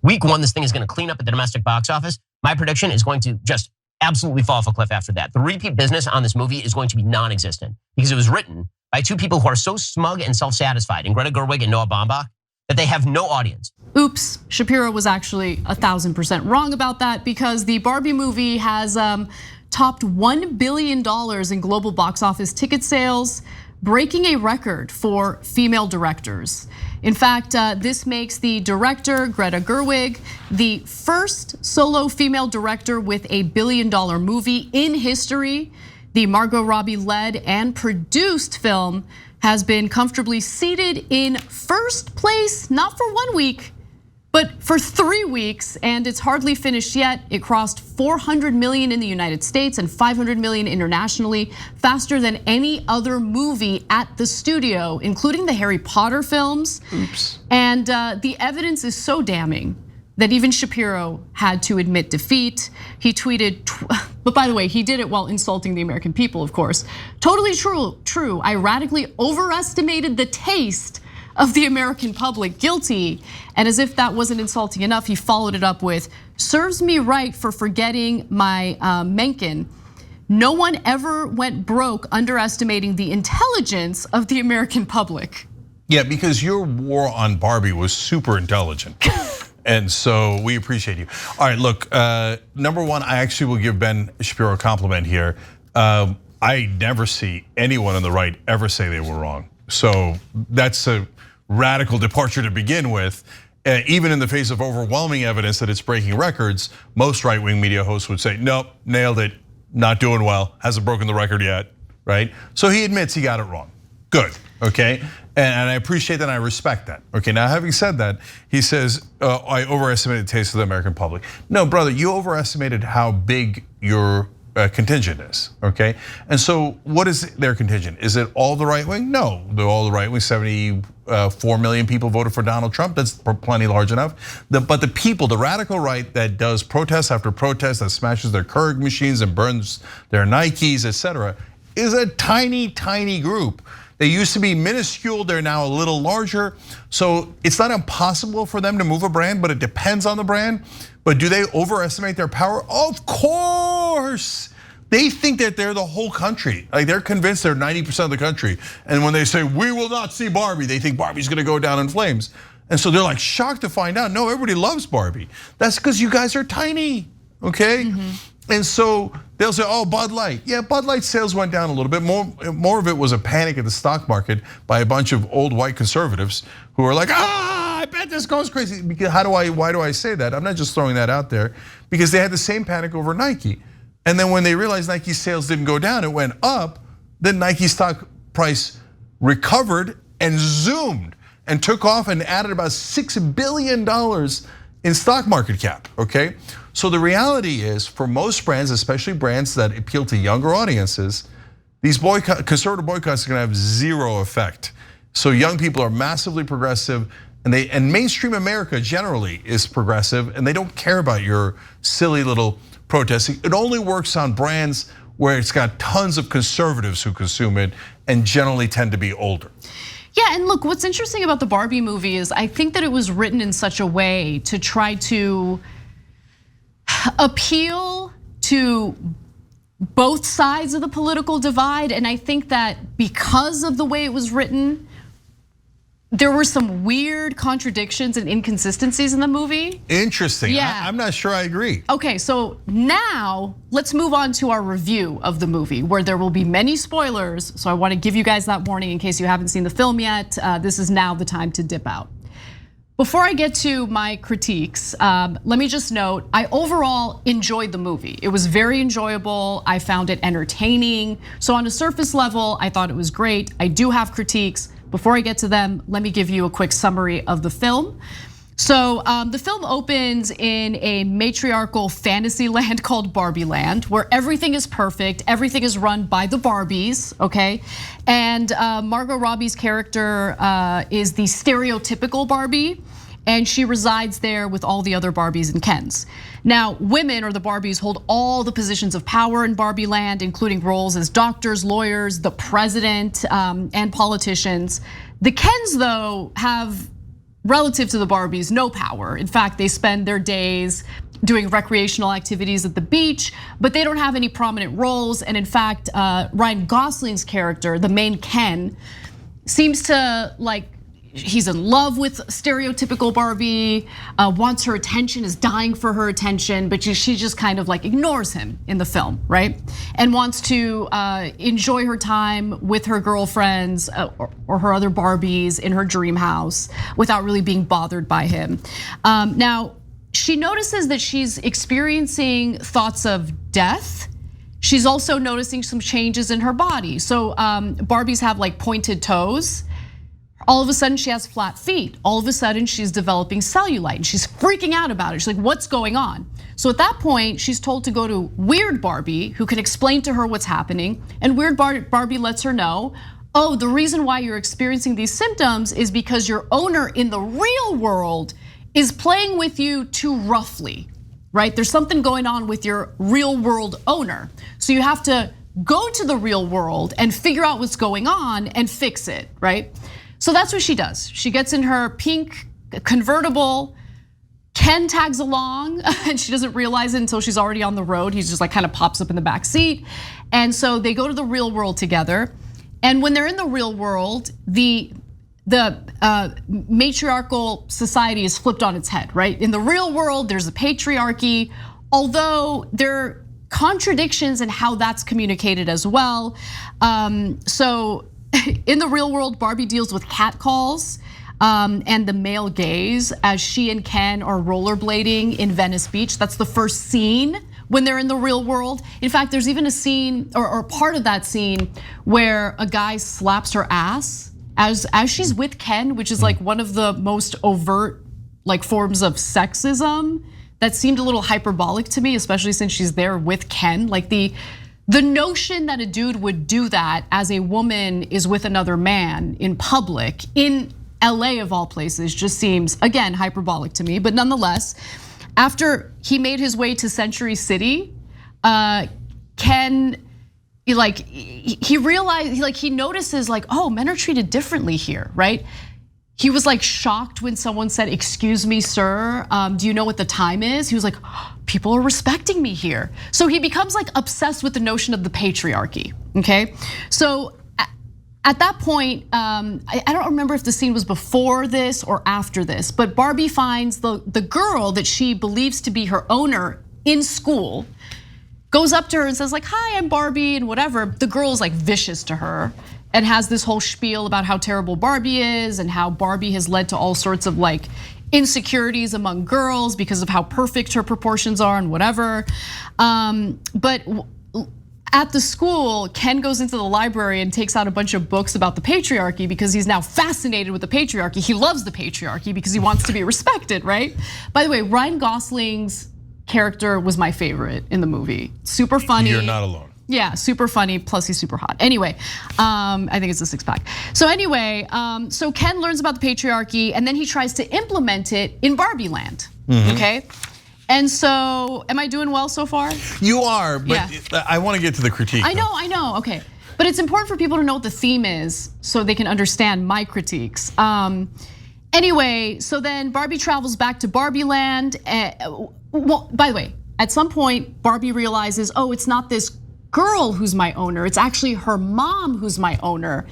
week one, this thing is going to clean up at the domestic box office. My prediction is going to just absolutely fall off a cliff after that. The repeat business on this movie is going to be non-existent because it was written by two people who are so smug and self-satisfied, and Greta Gerwig and Noah Baumbach, that they have no audience. Oops, Shapiro was actually 1,000% wrong about that because the Barbie movie has topped $1 billion in global box office ticket sales, breaking a record for female directors. In fact, this makes the director, Greta Gerwig, the first solo female director with a $1 billion movie in history. The Margot Robbie led and produced film has been comfortably seated in first place, not for 1 week, but for 3 weeks, and it's hardly finished yet. It crossed 400 million in the United States and 500 million internationally, faster than any other movie at the studio, including the Harry Potter films. Oops. And the evidence is so damning that even Shapiro had to admit defeat. He tweeted, but by the way, he did it while insulting the American people, of course. Totally true. I radically overestimated the taste of the American public, guilty. And as if that wasn't insulting enough, he followed it up with, serves me right for forgetting my Mencken. No one ever went broke underestimating the intelligence of the American public. Yeah, because your war on Barbie was super intelligent. And so we appreciate you. All right, look, number one, I actually will give Ben Shapiro a compliment here. I never see anyone on the right ever say they were wrong. So that's a radical departure to begin with. Even in the face of overwhelming evidence that it's breaking records, most right-wing media hosts would say, nope, nailed it, not doing well, hasn't broken the record yet, right? So he admits he got it wrong. Good, okay? And I appreciate that, and I respect that. Okay, now having said that, he says, I overestimated the taste of the American public. No, brother, you overestimated how big your contingent is, okay? And so what is their contingent? Is it all the right wing? No, they're all the right wing. 74 million people voted for Donald Trump. That's plenty large enough. But the people, the radical right that does protest after protest, that smashes their Keurig machines and burns their Nikes, etc., is a tiny, tiny group. They used to be minuscule, they're now a little larger. So it's not impossible for them to move a brand, but it depends on the brand. But do they overestimate their power? Of course. They think that they're the whole country. Like they're convinced they're 90% of the country. And when they say, we will not see Barbie, they think Barbie's gonna go down in flames. And so they're like shocked to find out, no, everybody loves Barbie. That's because you guys are tiny, okay? And so they'll say, oh, Bud Light. Yeah, Bud Light sales went down a little bit. More of it was a panic at the stock market by a bunch of old white conservatives who are like, I bet this goes crazy. Because why do I say that? I'm not just throwing that out there. Because they had the same panic over Nike. And then when they realized Nike's sales didn't go down, it went up. Then Nike stock price recovered and zoomed and took off and added about $6 billion in stock market cap, okay? So the reality is for most brands, especially brands that appeal to younger audiences, these conservative boycotts are gonna have zero effect. So young people are massively progressive and mainstream America generally is progressive and they don't care about your silly little protesting. It only works on brands where it's got tons of conservatives who consume it and generally tend to be older. Yeah, and look, what's interesting about the Barbie movie is I think that it was written in such a way to try to appeal to both sides of the political divide. And I think that because of the way it was written, there were some weird contradictions and inconsistencies in the movie. Interesting, yeah. I'm not sure I agree. Okay, so now let's move on to our review of the movie where there will be many spoilers. So I wanna give you guys that warning in case you haven't seen the film yet. This is now the time to dip out. Before I get to my critiques, let me just note, I overall enjoyed the movie. It was very enjoyable, I found it entertaining. So on a surface level, I thought it was great. I do have critiques. Before I get to them, let me give you a quick summary of the film. So the film opens in a matriarchal fantasy land called Barbie Land, where everything is perfect, everything is run by the Barbies, okay? And Margot Robbie's character is the stereotypical Barbie, and she resides there with all the other Barbies and Kens. Now, women, or the Barbies, hold all the positions of power in Barbie Land, including roles as doctors, lawyers, the president, and politicians. The Kens, though, have relative to the Barbies, no power. In fact, they spend their days doing recreational activities at the beach, but they don't have any prominent roles. And in fact, Ryan Gosling's character, the main Ken, seems to like, he's in love with stereotypical Barbie, wants her attention, is dying for her attention, but she just kind of like ignores him in the film, right? And wants to enjoy her time with her girlfriends or her other Barbies in her dream house without really being bothered by him. Now, she notices that she's experiencing thoughts of death. She's also noticing some changes in her body. So Barbies have like pointed toes. All of a sudden she has flat feet. All of a sudden she's developing cellulite and she's freaking out about it. She's like, what's going on? So at that point, she's told to go to Weird Barbie, who can explain to her what's happening. And Weird Barbie lets her know, oh, the reason why you're experiencing these symptoms is because your owner in the real world is playing with you too roughly, right? There's something going on with your real world owner. So you have to go to the real world and figure out what's going on and fix it, right? So that's what she does. She gets in her pink convertible. Ken tags along and she doesn't realize it until she's already on the road. He's just like kind of pops up in the back seat. And so they go to the real world together. And when they're in the real world, the matriarchal society is flipped on its head, right? In the real world, there's a patriarchy, although there are contradictions in how that's communicated as well. So in the real world, Barbie deals with catcalls and the male gaze as she and Ken are rollerblading in Venice Beach. That's the first scene when they're in the real world. In fact, there's even a scene or part of that scene where a guy slaps her ass as she's with Ken, which is like one of the most overt like forms of sexism that seemed a little hyperbolic to me, especially since she's there with Ken. Like the notion that a dude would do that as a woman is with another man in public in LA of all places just seems, again, hyperbolic to me. But nonetheless, after he made his way to Century City, Ken, he realized, he notices like, oh, men are treated differently here, right? He was like shocked when someone said, excuse me, sir, do you know what the time is? He was like, oh, people are respecting me here. So he becomes like obsessed with the notion of the patriarchy, okay? So at that point, I don't remember if the scene was before this or after this, but Barbie finds the girl that she believes to be her owner in school, goes up to her and says like, hi, I'm Barbie and whatever. The girl is like vicious to her and has this whole spiel about how terrible Barbie is and how Barbie has led to all sorts of like insecurities among girls because of how perfect her proportions are and whatever. But at the school, Ken goes into the library and takes out a bunch of books about the patriarchy because he's now fascinated with the patriarchy. He loves the patriarchy because he wants to be respected, right? By the way, Ryan Gosling's character was my favorite in the movie. Super funny. You're not alone. Yeah, super funny, plus he's super hot. Anyway, I think it's a six pack. So anyway, so Ken learns about the patriarchy and then he tries to implement it in Barbie Land, okay? And so, am I doing well so far? You are, but yeah. I want to get to the critique. I know, okay. But it's important for people to know what the theme is so they can understand my critiques. Anyway, so then Barbie travels back to Barbie Land. Well, by the way, at some point, Barbie realizes, oh, it's not this girl who's my owner, it's actually her mom who's my owner.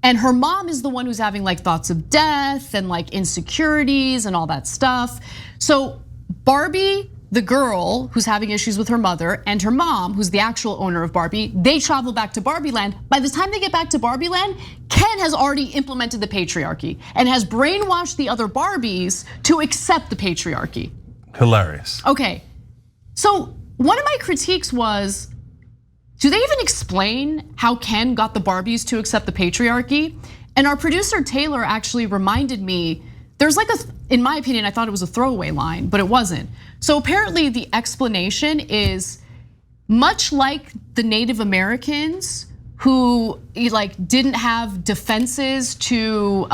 And her mom is the one who's having like thoughts of death and like insecurities and all that stuff. So Barbie, the girl who's having issues with her mother, and her mom, who's the actual owner of Barbie, they travel back to Barbie Land. By the time they get back to Barbie Land, Ken has already implemented the patriarchy and has brainwashed the other Barbies to accept the patriarchy. Hilarious. Okay, so one of my critiques was, do they even explain how Ken got the Barbies to accept the patriarchy? And our producer Taylor actually reminded me, there's like in my opinion, I thought it was a throwaway line, but it wasn't. So apparently the explanation is much like the Native Americans who like didn't have defenses to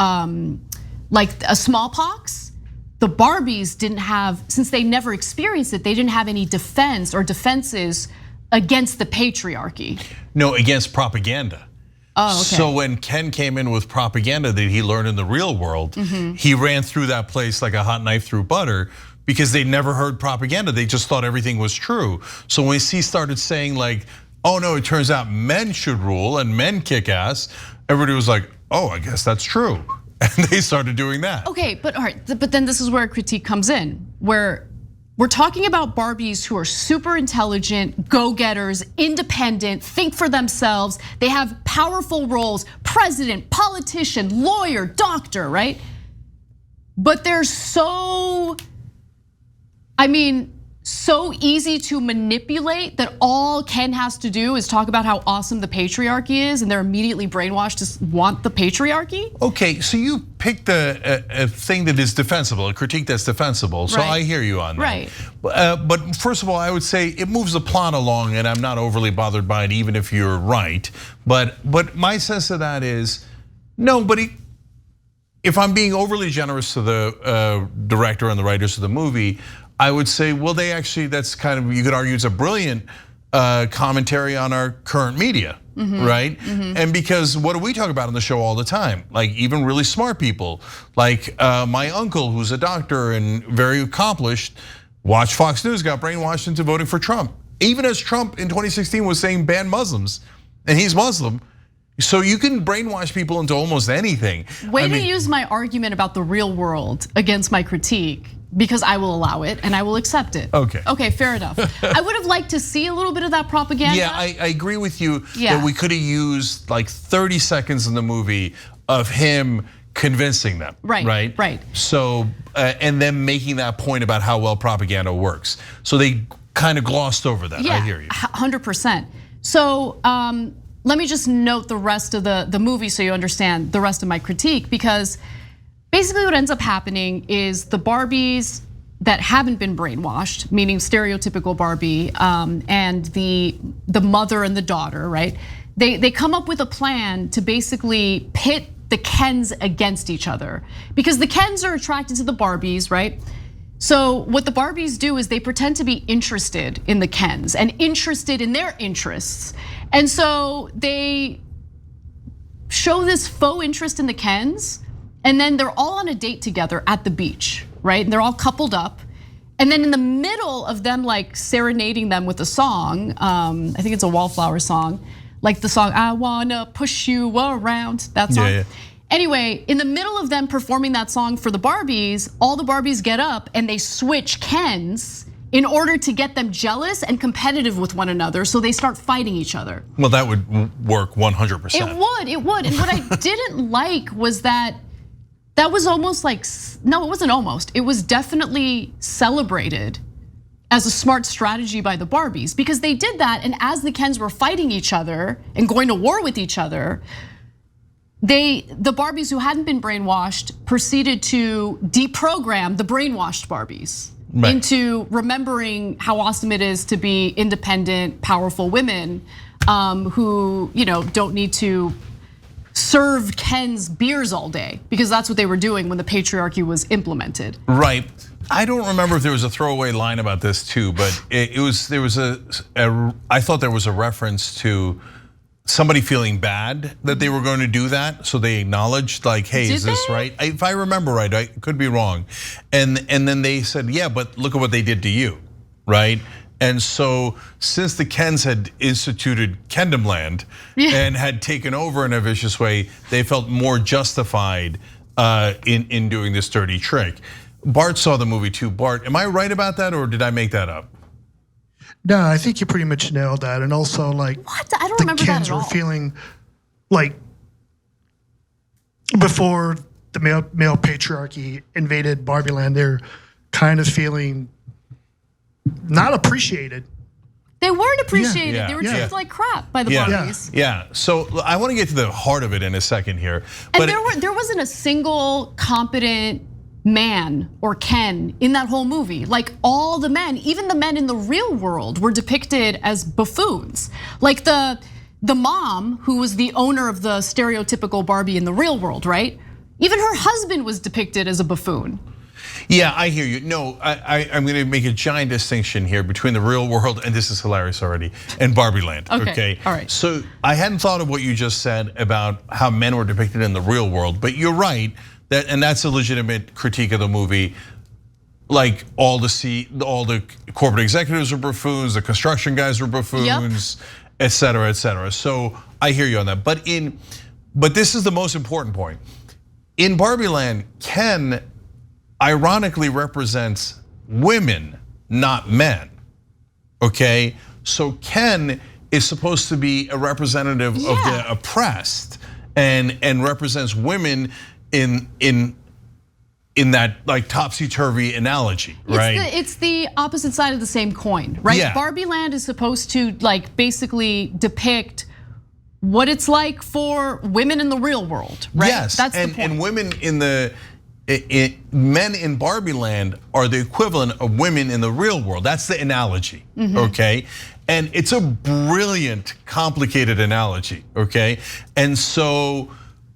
like a smallpox. The Barbies didn't have, since they never experienced it, they didn't have any defense or defenses against the patriarchy. No, against propaganda. Oh, okay. So when Ken came in with propaganda that he learned in the real world, he ran through that place like a hot knife through butter because they never heard propaganda. They just thought everything was true. So when he started saying like, oh no, it turns out men should rule and men kick ass, everybody was like, oh, I guess that's true. And they started doing that. Okay, but all right, but then this is where critique comes in, where we're talking about Barbies who are super intelligent, go-getters, independent, think for themselves. They have powerful roles, president, politician, lawyer, doctor, right? But they're so, so easy to manipulate that all Ken has to do is talk about how awesome the patriarchy is, and they're immediately brainwashed to want the patriarchy. Okay, so you picked a thing that is defensible, a critique that's defensible. So I hear you on that. Right. But first of all, I would say it moves the plot along, and I'm not overly bothered by it, even if you're right. But my sense of that is, nobody. If I'm being overly generous to the director and the writers of the movie, I would say, well, they actually, that's kind of, you could argue it's a brilliant commentary on our current media, right? And because what do we talk about on the show all the time? Like even really smart people, like my uncle who's a doctor and very accomplished, watched Fox News, got brainwashed into voting for Trump. Even as Trump in 2016 was saying ban Muslims, and he's Muslim. So you can brainwash people into almost anything. Way to use my argument about the real world against my critique, because I will allow it and I will accept it. Okay, fair enough. I would have liked to see a little bit of that propaganda. Yeah, I agree with you that we could have used like 30 seconds in the movie of him convincing them. Right. So, and then making that point about how well propaganda works. So they kind of glossed over that, I hear you. 100%. So let me just note the rest of the movie so you understand the rest of my critique, because basically what ends up happening is the Barbies that haven't been brainwashed, meaning stereotypical Barbie, and the mother and the daughter, right? They come up with a plan to basically pit the Kens against each other, because the Kens are attracted to the Barbies, right? So what the Barbies do is they pretend to be interested in the Kens and interested in their interests. And so they show this faux interest in the Kens, and then they're all on a date together at the beach, right? And they're all coupled up. And then in the middle of them like serenading them with a song, I think it's a Wallflower song, like the song, I wanna push you around, that song. Yeah. Anyway, in the middle of them performing that song for the Barbies, all the Barbies get up and they switch Kens in order to get them jealous and competitive with one another, so they start fighting each other. Well, that would work 100%. It would. And what I didn't like was that was almost like, no, it wasn't almost. It was definitely celebrated as a smart strategy by the Barbies, because they did that, and as the Kens were fighting each other and going to war with each other, the Barbies who hadn't been brainwashed proceeded to deprogram the brainwashed Barbies into remembering how awesome it is to be independent, powerful women who don't need to serve Ken's beers all day, because that's what they were doing when the patriarchy was implemented. Right. I don't remember if there was a throwaway line about this too, but I thought there was a reference to somebody feeling bad that they were going to do that, so they acknowledged like, hey, is this right? If I remember right, I could be wrong. And then they said, yeah, but look at what they did to you, right? And so since the Kens had instituted Kendamland and had taken over in a vicious way, they felt more justified in doing this dirty trick. Bart saw the movie too. Bart, am I right about that, or did I make that up? No, I think you pretty much nailed that. And also, like, what? I don't remember that at all. The Kens were feeling like before the male patriarchy invaded Barbie Land, they're kind of feeling not appreciated. They weren't appreciated. Yeah. They were treated like crap by the Barbies. Yeah. So I want to get to the heart of it in a second here. But there wasn't a single competent man or Ken in that whole movie. Like all the men, even the men in the real world, were depicted as buffoons. Like the mom, who was the owner of the stereotypical Barbie in the real world, right? Even her husband was depicted as a buffoon. Yeah, I hear you. No, I'm going to make a giant distinction here between the real world, and this is hilarious already, and Barbie Land. Okay. All right. So I hadn't thought of what you just said about how men were depicted in the real world, but you're right that, and that's a legitimate critique of the movie. Like all the corporate executives were buffoons, the construction guys were buffoons, et cetera, et cetera. So I hear you on that. But this is the most important point. In Barbie Land, Ken ironically represents women, not men. Okay, so Ken is supposed to be a representative of the oppressed, and represents women in that like topsy-turvy analogy, right? It's the opposite side of the same coin, right? Yeah. Barbie Land is supposed to like basically depict what it's like for women in the real world, right? Yes, that's the point. And women men in Barbie Land are the equivalent of women in the real world. That's the analogy, okay? And it's a brilliant, complicated analogy, okay? And so,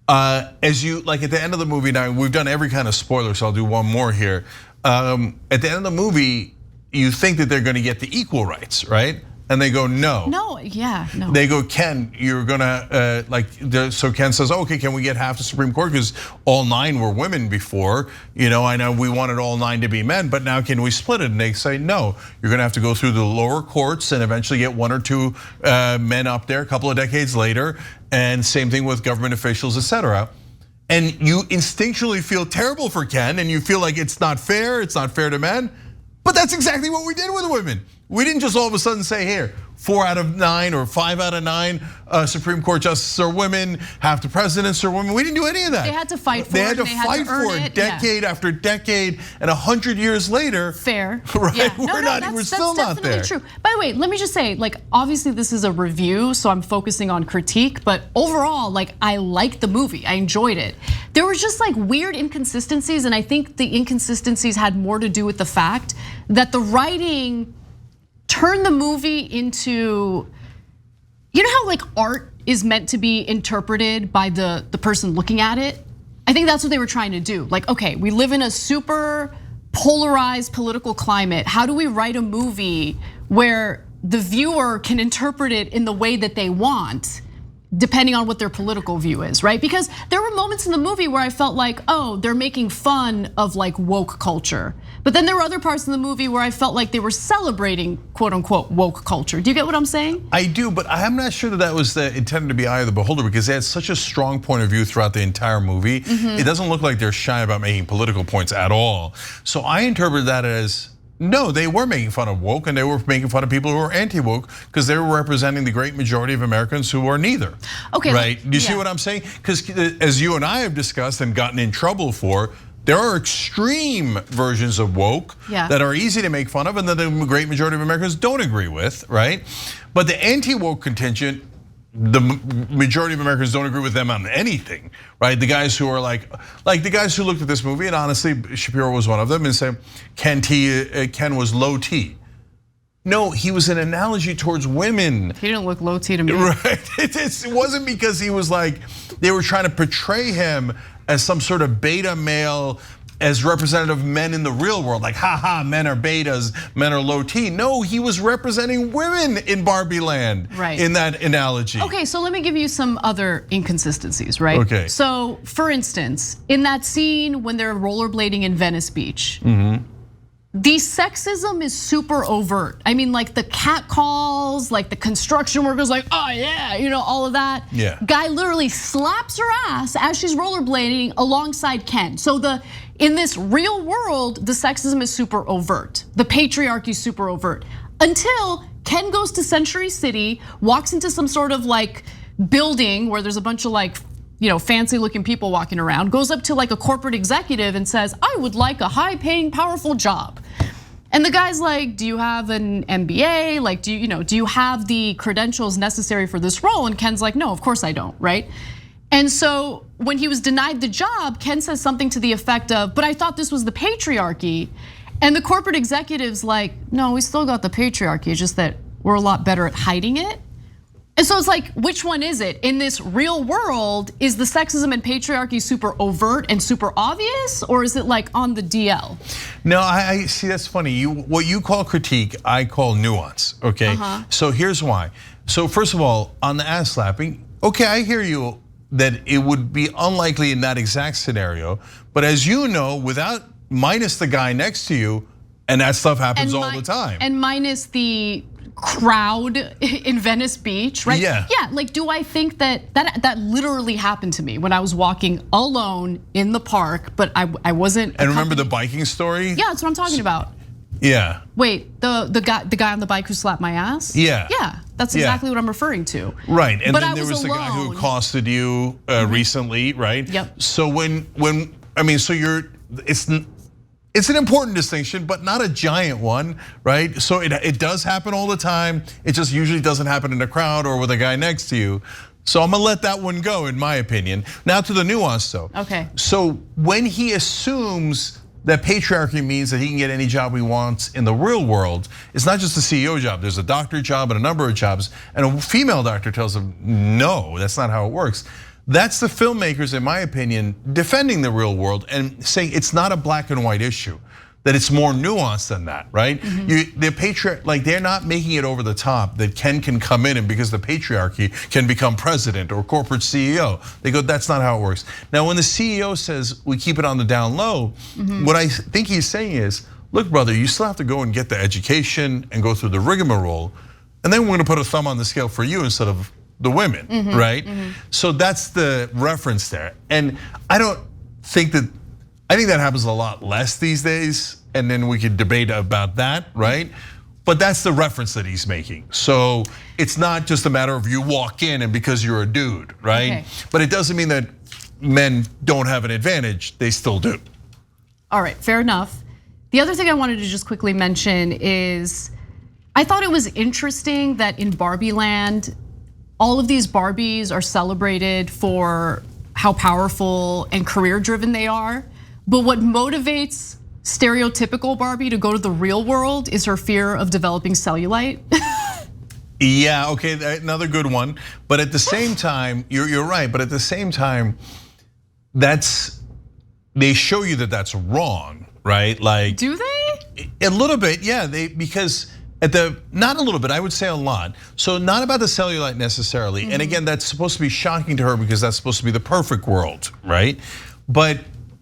as you, like at the end of the movie, now we've done every kind of spoiler, so I'll do one more here. At the end of the movie, you think that they're gonna get the equal rights, right? And they go, no. No, yeah, no. They go, Ken, you're gonna, so Ken says, okay, can we get half the Supreme Court? Because all 9 were women before. I know we wanted all 9 to be men, but now can we split it? And they say, no, you're gonna have to go through the lower courts and eventually get 1 or 2 men up there a couple of decades later. And same thing with government officials, et cetera. And you instinctually feel terrible for Ken, and you feel like it's not fair to men. But that's exactly what we did with women. We didn't just all of a sudden say, here, 4 out of 9 or 5 out of 9 Supreme Court justices are women, half the presidents are women. We didn't do any of that. They had to fight for it. They had to fight for it decade after decade, and 100 years later. Fair, right? Yeah. We're still not there. True. By the way, let me just say, like, obviously this is a review, so I'm focusing on critique. But overall, like, I liked the movie. I enjoyed it. There was just like weird inconsistencies, and I think the inconsistencies had more to do with the fact that the writing turned the movie into, you know how like art is meant to be interpreted by the person looking at it? I think that's what they were trying to do. Like, okay, we live in a super polarized political climate. How do we write a movie where the viewer can interpret it in the way that they want, depending on what their political view is, right? Because there were moments in the movie where I felt like, oh, they're making fun of like woke culture. But then there were other parts in the movie where I felt like they were celebrating quote unquote woke culture. Do you get what I'm saying? I do, but I'm not sure that was intended to be eye of the beholder, because they had such a strong point of view throughout the entire movie. It doesn't look like they're shy about making political points at all. So I interpreted that as, no, they were making fun of woke, and they were making fun of people who are anti-woke, because they were representing the great majority of Americans who are neither. Okay, right? Do you see what I'm saying? Because as you and I have discussed and gotten in trouble for, there are extreme versions of woke that are easy to make fun of, and that the great majority of Americans don't agree with, right? But the anti-woke contingent, the majority of Americans don't agree with them on anything, right? The guys who are like the guys who looked at this movie, and honestly, Shapiro was one of them, and said Ken was low T. No, he was an analogy towards women. He didn't look low T to me. Right, it wasn't because he was like, they were trying to portray him as some sort of beta male, as representative of men in the real world, like haha, men are betas, men are low T. No, he was representing women in Barbie Land, right, in that analogy. Okay, so let me give you some other inconsistencies, right? Okay. So for instance, in that scene when they're rollerblading in Venice Beach, the sexism is super overt. I mean, like the cat calls, like the construction workers, like, oh yeah, all of that. Yeah. Guy literally slaps her ass as she's rollerblading alongside Ken. So in this real world, the sexism is super overt. The patriarchy is super overt. Until Ken goes to Century City, walks into some sort of like building where there's a bunch of like, fancy looking people walking around, goes up to like a corporate executive and says, I would like a high paying, powerful job. And the guy's like, do you have an MBA? Like, do you have the credentials necessary for this role? And Ken's like, no, of course I don't, right? And so when he was denied the job, Ken says something to the effect of, but I thought this was the patriarchy. And the corporate executive's like, no, we still got the patriarchy, it's just that we're a lot better at hiding it. And so it's like, which one is it? In this real world, is the sexism and patriarchy super overt and super obvious, or is it like on the DL? No, I see. That's funny. What you call critique, I call nuance. Okay, so here's why. So first of all, on the ass slapping, okay, I hear you that it would be unlikely in that exact scenario, but as you know, without minus the guy next to you, and that stuff happens all the time. And minus the crowd in Venice Beach, right? Yeah. Yeah, like do I think that literally happened to me when I was walking alone in the park, but I wasn't. And remember the biking story? Yeah, that's what I'm talking about. Yeah. Wait, the guy on the bike who slapped my ass? Yeah. Yeah, that's exactly what I'm referring to. Right, and but then there was the guy who accosted you recently, right? Yep. So it's an important distinction, but not a giant one, right? So it does happen all the time. It just usually doesn't happen in a crowd or with a guy next to you. So I'm gonna let that one go, in my opinion. Now to the nuance, though. Okay. So when he assumes that patriarchy means that he can get any job he wants in the real world, it's not just a CEO job. There's a doctor job and a number of jobs, and a female doctor tells him, no, that's not how it works. That's the filmmakers, in my opinion, defending the real world and saying it's not a black and white issue, that it's more nuanced than that, right? They're not making it over the top that Ken can come in and because the patriarchy can become president or corporate CEO. They go, that's not how it works. Now, when the CEO says we keep it on the down low, what I think he's saying is, look, brother, you still have to go and get the education and go through the rigmarole, and then we're gonna put a thumb on the scale for you instead of the women, right? So that's the reference there. And I think that happens a lot less these days, and then we could debate about that, right? But that's the reference that he's making. So it's not just a matter of you walk in and because you're a dude, right? Okay. But it doesn't mean that men don't have an advantage, they still do. All right, fair enough. The other thing I wanted to just quickly mention is, I thought it was interesting that in Barbie Land, all of these Barbies are celebrated for how powerful and career driven they are. But what motivates stereotypical Barbie to go to the real world is her fear of developing cellulite. Yeah, okay, another good one. But at the same time, you're right. But at the same time, they show you that that's wrong, right? Like, do they? A little bit, yeah. Because not a little bit, I would say a lot. So not about the cellulite necessarily. And again, that's supposed to be shocking to her because that's supposed to be the perfect world, right? But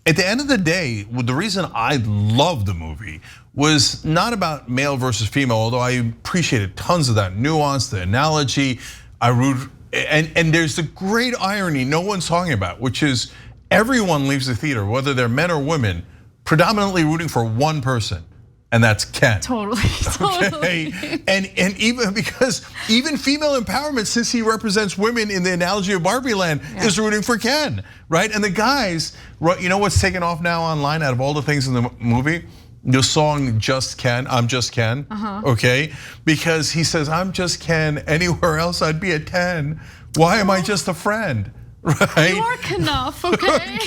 at the end of the day, the reason I love the movie was not about male versus female, although I appreciated tons of that nuance, the analogy. And there's the great irony no one's talking about, which is everyone leaves the theater, whether they're men or women, predominantly rooting for one person. And that's Ken. Totally. Okay? And even because even female empowerment, since he represents women in the analogy of Barbie Land, is rooting for Ken, right? And the guys, you know what's taken off now online out of all the things in the movie? The song Just Ken, I'm Just Ken, okay? Because he says, I'm just Ken, anywhere else I'd be a 10. Why am I just a friend? Right? You are Knuff, okay?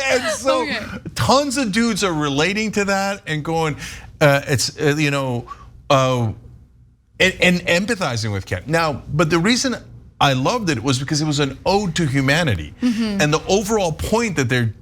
And so tons of dudes are relating to that and going, and empathizing with Ken. Now, but the reason I loved it was because it was an ode to humanity. And the overall point that they're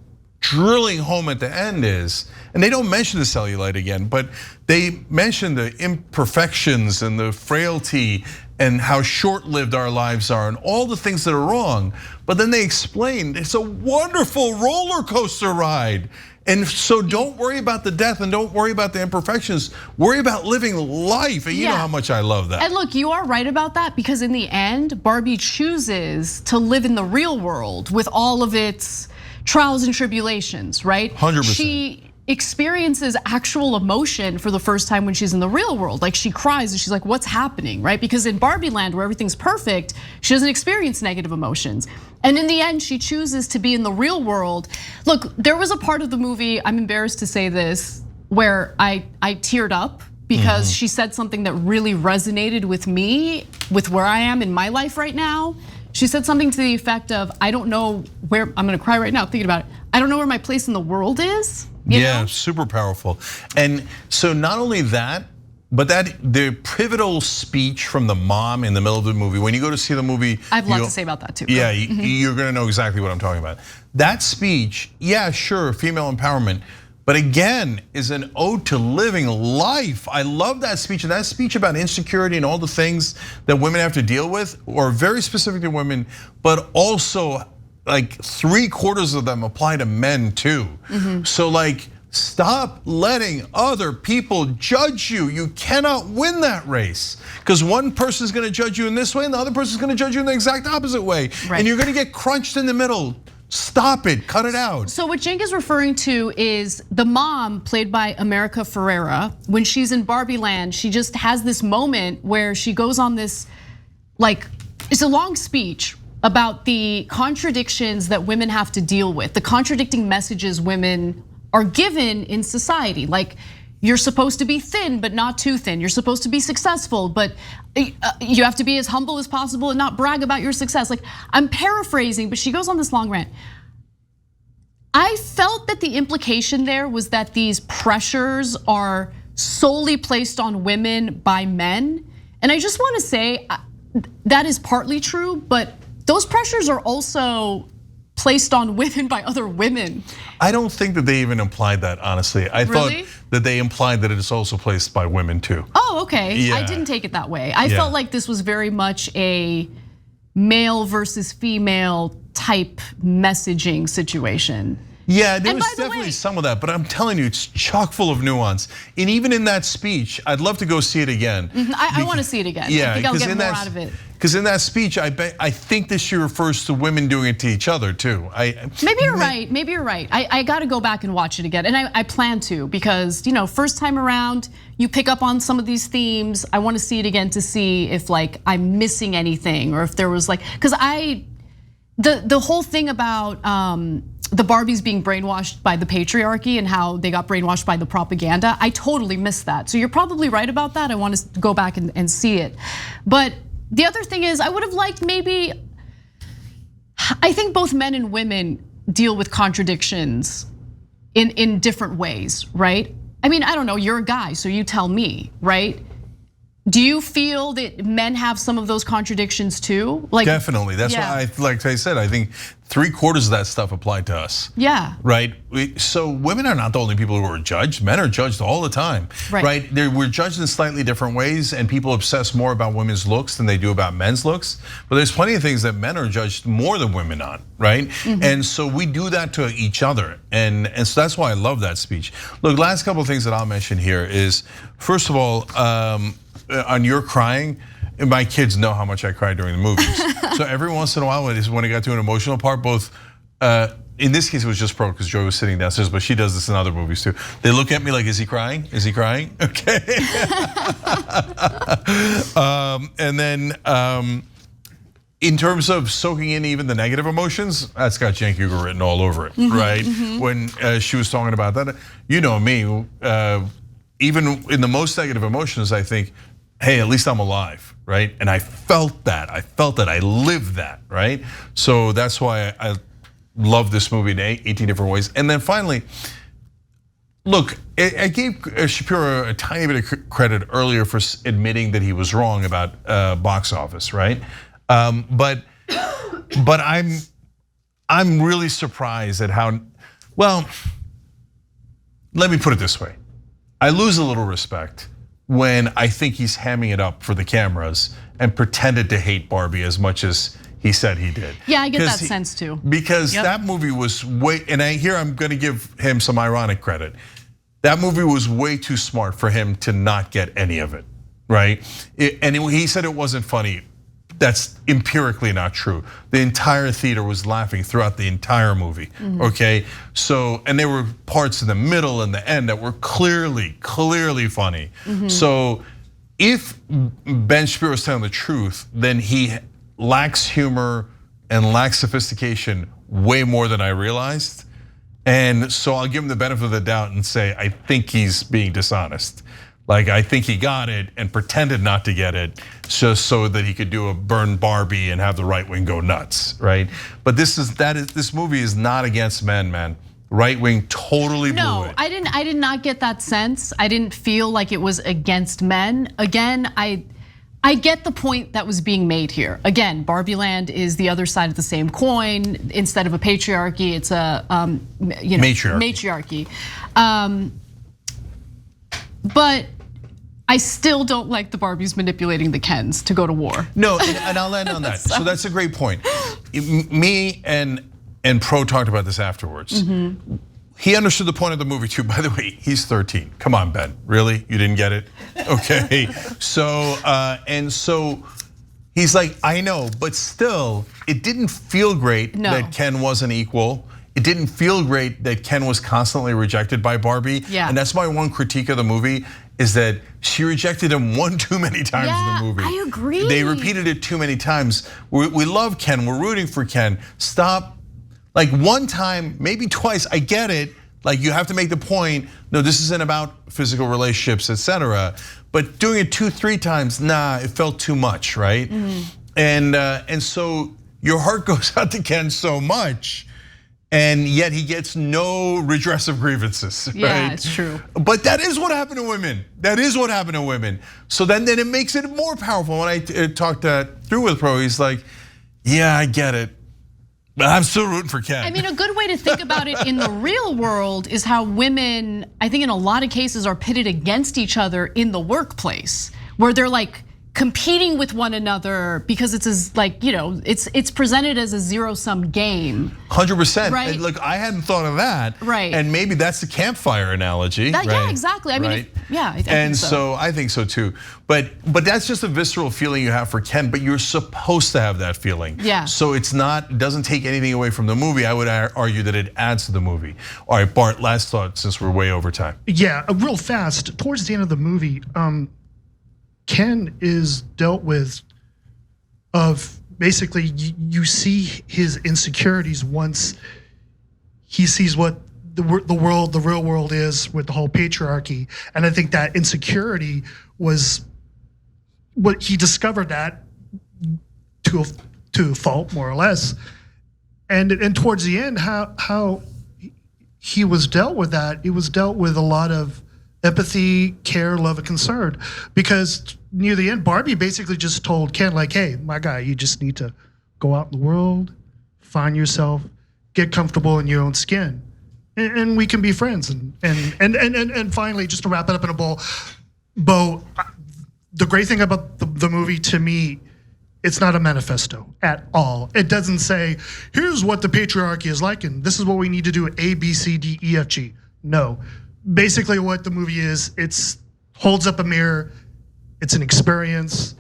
drilling home at the end is, and they don't mention the cellulite again, but they mention the imperfections and the frailty and how short-lived our lives are and all the things that are wrong. But then they explain it's a wonderful roller coaster ride. And so don't worry about the death and don't worry about the imperfections. Worry about living life. And you know how much I love that. And look, you are right about that because in the end, Barbie chooses to live in the real world with all of its trials and tribulations, right? 100%. She experiences actual emotion for the first time when she's in the real world. Like she cries and she's like, what's happening, right? Because in Barbie Land where everything's perfect, she doesn't experience negative emotions. And in the end, she chooses to be in the real world. Look, there was a part of the movie, I'm embarrassed to say this, where I teared up because she said something that really resonated with me, with where I am in my life right now. She said something to the effect of, I don't know where, I'm gonna cry right now thinking about it. I don't know where my place in the world is. You know? Super powerful. And so not only that, But the pivotal speech from the mom in the middle of the movie, when you go to see the movie, I have a lot to say about that too. Yeah, you're gonna know exactly what I'm talking about. That speech, yeah, sure, female empowerment, but again, is an ode to living life. I love that speech, and that speech about insecurity and all the things that women have to deal with, or very specific to women, but also like 3/4 of them apply to men too. So like, stop letting other people judge you. You cannot win that race because one person is going to judge you in this way and the other person is going to judge you in the exact opposite way. Right. And you're going to get crunched in the middle. Stop it, cut it out. So what Cenk is referring to is the mom, played by America Ferrera. When she's in Barbie Land, she just has this moment where she goes on this, like, it's a long speech about the contradictions that women have to deal with, the contradicting messages women are given in society. Like, you're supposed to be thin, but not too thin. You're supposed to be successful, but you have to be as humble as possible and not brag about your success. Like, I'm paraphrasing, but she goes on this long rant. I felt that the implication there was that these pressures are solely placed on women by men. And I just wanna say that is partly true, but those pressures are also placed on women by other women. I don't think that they even implied that, honestly. I thought that they implied that it is also placed by women too. Oh, okay. Yeah. I didn't take it that way. I felt like this was very much a male versus female type messaging situation. Yeah, there was definitely some of that, but I'm telling you, it's chock full of nuance. And even in that speech, I'd love to go see it again. I want to see it again. Yeah, I think I'll get more out of it. Because in that speech, I think that she refers to women doing it to each other too. Maybe you're right. Maybe you're right. I got to go back and watch it again, and I plan to because first time around, you pick up on some of these themes. I want to see it again to see if like I'm missing anything or if there was like because the whole thing about the Barbies being brainwashed by the patriarchy and how they got brainwashed by the propaganda. I totally missed that. So you're probably right about that. I want to go back and see it. But the other thing is I would have liked maybe, I think both men and women deal with contradictions in different ways, right? I mean, I don't know, you're a guy, so you tell me, right? Do you feel that men have some of those contradictions too? Like definitely. That's why like I said, I think 3/4 of that stuff applied to us. Yeah. Right. So women are not the only people who are judged. Men are judged all the time. Right. We're judged in slightly different ways, and people obsess more about women's looks than they do about men's looks. But there's plenty of things that men are judged more than women on. Right. And so we do that to each other, and so that's why I love that speech. Look, last couple of things that I'll mention here is, first of all, on your crying, my kids know how much I cry during the movies. So every once in a while, when it got to an emotional part, both, in this case it was just Pro because Joy was sitting downstairs, but she does this in other movies too. They look at me like, is he crying? Is he crying? Okay. And then in terms of soaking in even the negative emotions, that's got Cenk Uygur written all over it, right? When she was talking about that, you know me, even in the most negative emotions, I think, hey, at least I'm alive, right? And I felt that, I lived that, right? So that's why I love this movie in 18 different ways. And then finally, look, I gave Shapiro a tiny bit of credit earlier for admitting that he was wrong about box office, right? But I'm really surprised at how, well, let me put it this way. I lose a little respect when I think he's hamming it up for the cameras and pretended to hate Barbie as much as he said he did. Yeah, I get that sense too. Because that movie was way, and I'm gonna give him some ironic credit. That movie was way too smart for him to not get any of it, right? And he said it wasn't funny. That's empirically not true. The entire theater was laughing throughout the entire movie, okay? So, and there were parts in the middle and the end that were clearly funny. So if Ben Shapiro is telling the truth, then he lacks humor and lacks sophistication way more than I realized. And so I'll give him the benefit of the doubt and say, I think he's being dishonest. Like, I think he got it and pretended not to get it just so that he could do a burn Barbie and have the right wing go nuts, right? But this movie is not against men, man. right wing totally blew it. I did not get that sense. I didn't feel like it was against men. Again, I get the point that was being made here. Again, Barbieland is the other side of the same coin. Instead of a patriarchy, it's a matriarchy. But I still don't like the Barbies manipulating the Kens to go to war. No, and I'll end on that. So that's a great point. Me and Pro talked about this afterwards. He understood the point of the movie too. By the way, he's 13. Come on, Ben. Really? You didn't get it? Okay. So he's like, I know, but still, it didn't feel great that Ken wasn't equal. It didn't feel great that Ken was constantly rejected by Barbie. Yeah. And that's my one critique of the movie is that she rejected him one too many times in the movie. I agree. They repeated it too many times. We love Ken, we're rooting for Ken. Stop, like one time, maybe twice, I get it. Like you have to make the point, no, this isn't about physical relationships, etc. But doing it 2-3 times, nah, it felt too much, right? And so your heart goes out to Ken so much. And yet he gets no redress of grievances, right? Yeah, it's true. But that is what happened to women. That is what happened to women. So then it makes it more powerful. When I talked that through with Pro, he's like, yeah, I get it. But I'm still rooting for Ken. I mean, a good way to think about it in the real world is how women, I think in a lot of cases, are pitted against each other in the workplace, where they're like competing with one another because it's as like, it's presented as a zero-sum game. 100%. Right. And look, I hadn't thought of that. Right. And maybe that's the campfire analogy. Right? Yeah, exactly. I mean, right? I think so. I think so too. But that's just a visceral feeling you have for Ken, but you're supposed to have that feeling. Yeah. So it doesn't take anything away from the movie. I would argue that it adds to the movie. All right, Bart, last thought since we're way over time. Yeah, real fast. Towards the end of the movie, Ken is dealt with of basically you see his insecurities once he sees what the real world is with the whole patriarchy, and I think that insecurity was what he discovered that to a fault, more or less, and towards the end how he was dealt with that. He was dealt with a lot of empathy, care, love, and concern, because near the end, Barbie basically just told Ken, like, hey, my guy, you just need to go out in the world, find yourself, get comfortable in your own skin, and we can be friends. And finally, just to wrap it up in a bow, the great thing about the movie to me, it's not a manifesto at all. It doesn't say, here's what the patriarchy is like, and this is what we need to do at A, B, C, D, E, F, G. No. Basically what the movie is, it's holds up a mirror, it's an experience,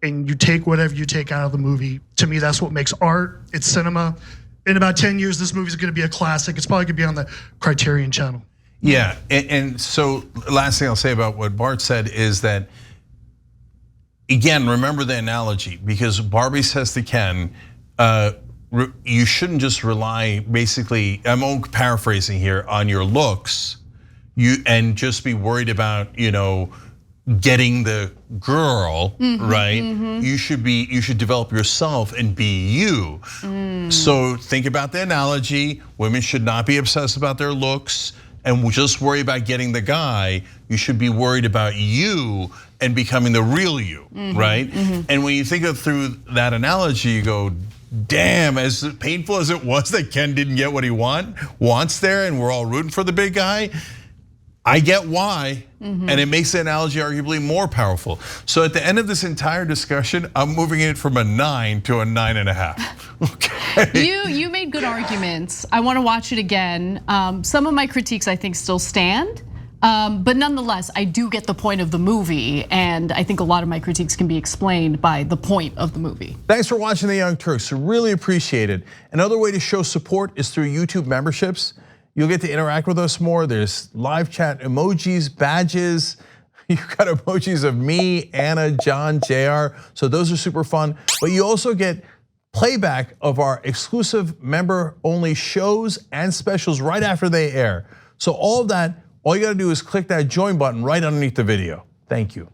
and you take whatever you take out of the movie. To me, that's what makes art, it's cinema. In about 10 years, this movie is gonna be a classic. It's probably gonna be on the Criterion Channel. Yeah, and so last thing I'll say about what Bart said is that, again, remember the analogy, because Barbie says to Ken, you shouldn't just rely, basically, I'm paraphrasing here, on your looks, and just be worried about, getting the girl, right? You should develop yourself and be you. So think about the analogy. Women should not be obsessed about their looks and just worry about getting the guy. You should be worried about you and becoming the real you, right? And when you think of through that analogy, you go, damn, as painful as it was that Ken didn't get what he wants there, and we're all rooting for the big guy, I get why, and it makes the analogy arguably more powerful. So at the end of this entire discussion, I'm moving it from a 9 to a 9.5. Okay. You made good arguments. I want to watch it again. Some of my critiques I think still stand. But nonetheless, I do get the point of the movie, and I think a lot of my critiques can be explained by the point of the movie. Thanks for watching The Young Turks, really appreciate it. Another way to show support is through YouTube memberships. You'll get to interact with us more. There's live chat emojis, badges. You've got emojis of me, Anna, John, JR, so those are super fun. But you also get playback of our exclusive member-only shows and specials right after they air. So all of that, all you gotta do is click that join button right underneath the video. Thank you.